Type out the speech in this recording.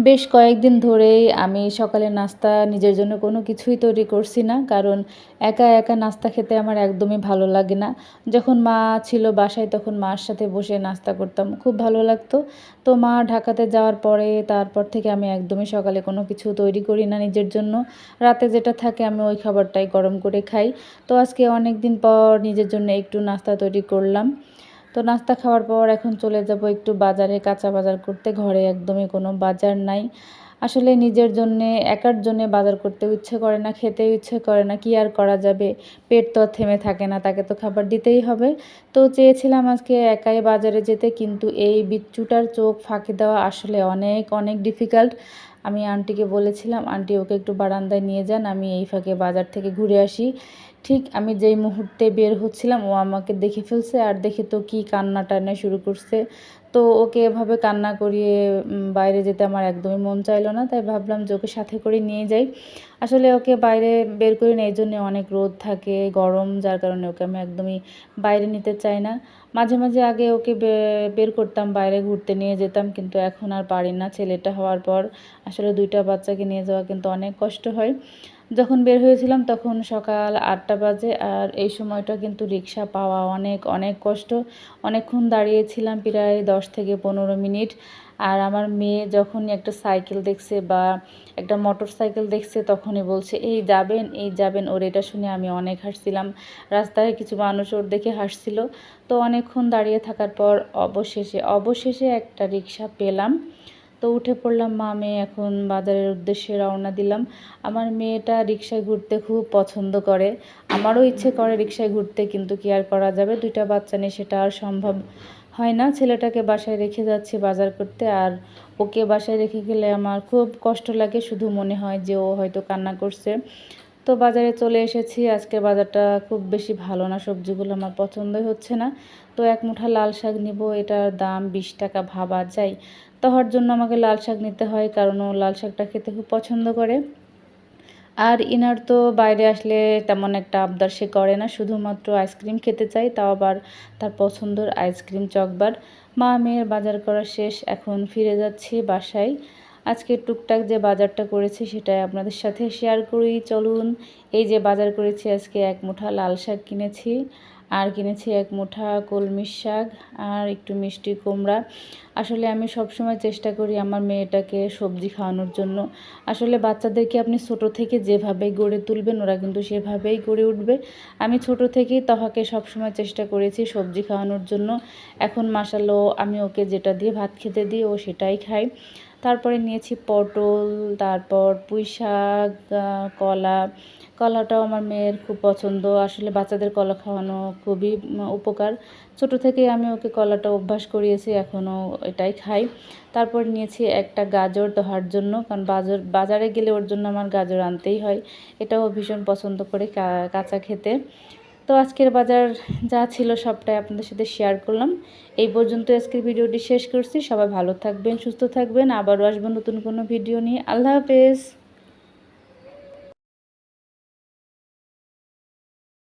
বেশ কয়েকদিন ধরেই আমি সকালে নাস্তা নিজের জন্য কোনো কিছুই তৈরি করছি না। কারণ একা, একা নাস্তা খেতে আমার একদমই ভালো লাগে না। যখন মা ছিল বাসায় তখন মার সাথে বসে নাস্তা করতাম। খুব ভালো লাগতো। তো মা ঢাকাতে যাওয়ার পরে তারপর থেকে আমি একদমই সকালে কোনো কিছু তৈরি করি না নিজের জন্য। রাতে যেটা থাকে আমি ওই খাবারটাই গরম করে খাই। তো আজকে অনেকদিন পর নিজের জন্য একটু নাস্তা তৈরি করলাম। তো নাস্তা খাওয়ার পর এখন চলে যাব একটু বাজারে কাঁচা বাজার করতে। ঘরে একদমই কোনো বাজার নাই। আসলে নিজের জন্যে একার জন্যে বাজার করতেও ইচ্ছে করে না, খেতেও ইচ্ছে করে না। কি আর করা যাবে? পেট তো আর থেমে থাকে না, তাকে তো খাবার দিতেই হবে। তো চেয়েছিলাম আজকে একাই বাজারে যেতে, কিন্তু এই বিচ্ছুটার চোখ ফাঁকি দেওয়া আসলে অনেক, অনেক ডিফিকাল্ট। আমি আন্টিকে বলেছিলাম, আন্টি ওকে একটু বারান্দায় নিয়ে যান, আমি এই ফাঁকে বাজার থেকে ঘুরে আসি। ঠিক আমি যেই মুহূর্তে বের হচ্ছিলাম ও আমাকে দেখে ফেলছে, আর দেখে তো কি কান্না টান্না শুরু করছে। তো ওকে এভাবে কান্না করিয়ে বাইরে যেতে আমার একদমই মন চাইলো না, তাই ভাবলাম যে ওকে সাথে করে নিয়ে যাই। আসলে ওকে বাইরে বের করি না, এই জন্যে অনেক রোদ থাকে, গরম, যার কারণে ওকে আমি একদমই বাইরে নিতে চাই না। মাঝে মাঝে আগে ওকে বের করতাম, বাইরে ঘুরতে নিয়ে যেতাম, কিন্তু এখন আর পারি না। ছেলেটা হওয়ার পর আসলে দুইটা বাচ্চাকে নিয়ে যাওয়া কিন্তু অনেক কষ্ট হয়। যখন বের হয়েছিলাম তখন সকাল ৮টা বাজে, আর এই সময়টা কিন্তু রিক্সা পাওয়া অনেক অনেক কষ্ট। অনেকক্ষণ দাঁড়িয়েছিলাম, প্রায় ১০ থেকে ১৫ মিনিট। আর আমার মেয়ে যখনই একটা সাইকেল দেখছে বা একটা মোটর সাইকেল দেখছে তখনই বলছে এই যাবেন, এই যাবেন। ওর এটা শুনে আমি অনেক হাসছিলাম। রাস্তায় কিছু মানুষ ওর দেখে হাসছিল। তো অনেকক্ষণ দাঁড়িয়ে থাকার পর অবশেষে একটা রিক্সা পেলাম। তো উঠে পড়লাম মা মেয়ে, এখন বাজারের উদ্দেশ্যে রওনা দিলাম। আমার মেয়েটা রিক্সায় ঘুরতে খুব পছন্দ করে। আমারও ইচ্ছে করে রিক্সায় ঘুরতে, কিন্তু কি আর করা যাবে, দুইটা বাচ্চা নিয়ে সেটা আর সম্ভব হয় না। ছেলেটাকে বাসায় রেখে যাচ্ছি বাজার করতে, আর ওকে বাসায় রেখে গেলে আমার খুব কষ্ট লাগে। শুধু মনে হয় যে ও হয়তো কান্না করছে। তো বাজারে চলে এসেছি। আজকের বাজারটা খুব বেশি ভালো না, সবজিগুলো আমার পছন্দই হচ্ছে না। তো এক মুঠা লাল শাক নিব, এটার দাম ২০ টাকা, ভাবা যায়। তহার জন্য আমাকে লাল শাক নিতে হয়, কারণ ও লাল শাকটা খেতে খুব পছন্দ করে। আর ইনার তো বাইরে আসলে তেমন একটা আবদার সে করে না, শুধুমাত্র আইসক্রিম খেতে চাই, তাও আবার তার পছন্দের আইসক্রিম চকবার। মা মেয়ের বাজার করা শেষ, এখন ফিরে যাচ্ছি বাসায়। আজকে টুকটাক যে বাজারটা করেছি সেটাই আপনাদের সাথে শেয়ার করি, চলুন। এই যে বাজার করেছি, আজকে এক মুঠা লাল শাক কিনেছি, আর কিনেছি এক মুঠা কলমির শাক, আর একটু মিষ্টি কুমড়া। আসলে আমি সবসময় চেষ্টা করি আমার মেয়েটাকে সবজি খাওয়ানোর জন্য। আসলে বাচ্চাদেরকে আপনি ছোট থেকে যেভাবে গড়ে তুলবেন ওরা কিন্তু সেভাবেই গড়ে উঠবে। আমি ছোট থেকেই তহাকে সবসময় চেষ্টা করেছি সবজি খাওয়ানোর জন্য। এখন মাশাআল্লাহ আমি ওকে যেটা দিয়ে ভাত খেতে দিই ও সেটাই খায়। তারপরে নিয়েছি পটল, তারপর পুঁই শাক, কলা। কলাটাও আমার মেয়ের খুব পছন্দ। আসলে বাচ্চাদের কলা খাওয়ানো খুবই উপকার। ছোট থেকেই আমি ওকে কলাটা অভ্যাস করিয়েছি, এখনও এটাই খাই। তারপর নিয়েছি একটা গাজর দোহার জন্য, কারণ বাজারে গেলে ওর জন্য আমার গাজর আনতেই হয়। এটাও ভীষণ পছন্দ করে কাঁচা খেতে। তো আজকের বাজার যা ছিল সবটাই আপনাদের সাথে শেয়ার করলাম। এই পর্যন্ত আজকের ভিডিওটি শেষ করছি। সবাই ভালো থাকবেন, সুস্থ থাকবেন। আবারও আসবো নতুন কোনো ভিডিও নিয়ে। আল্লাহ হাফেজ।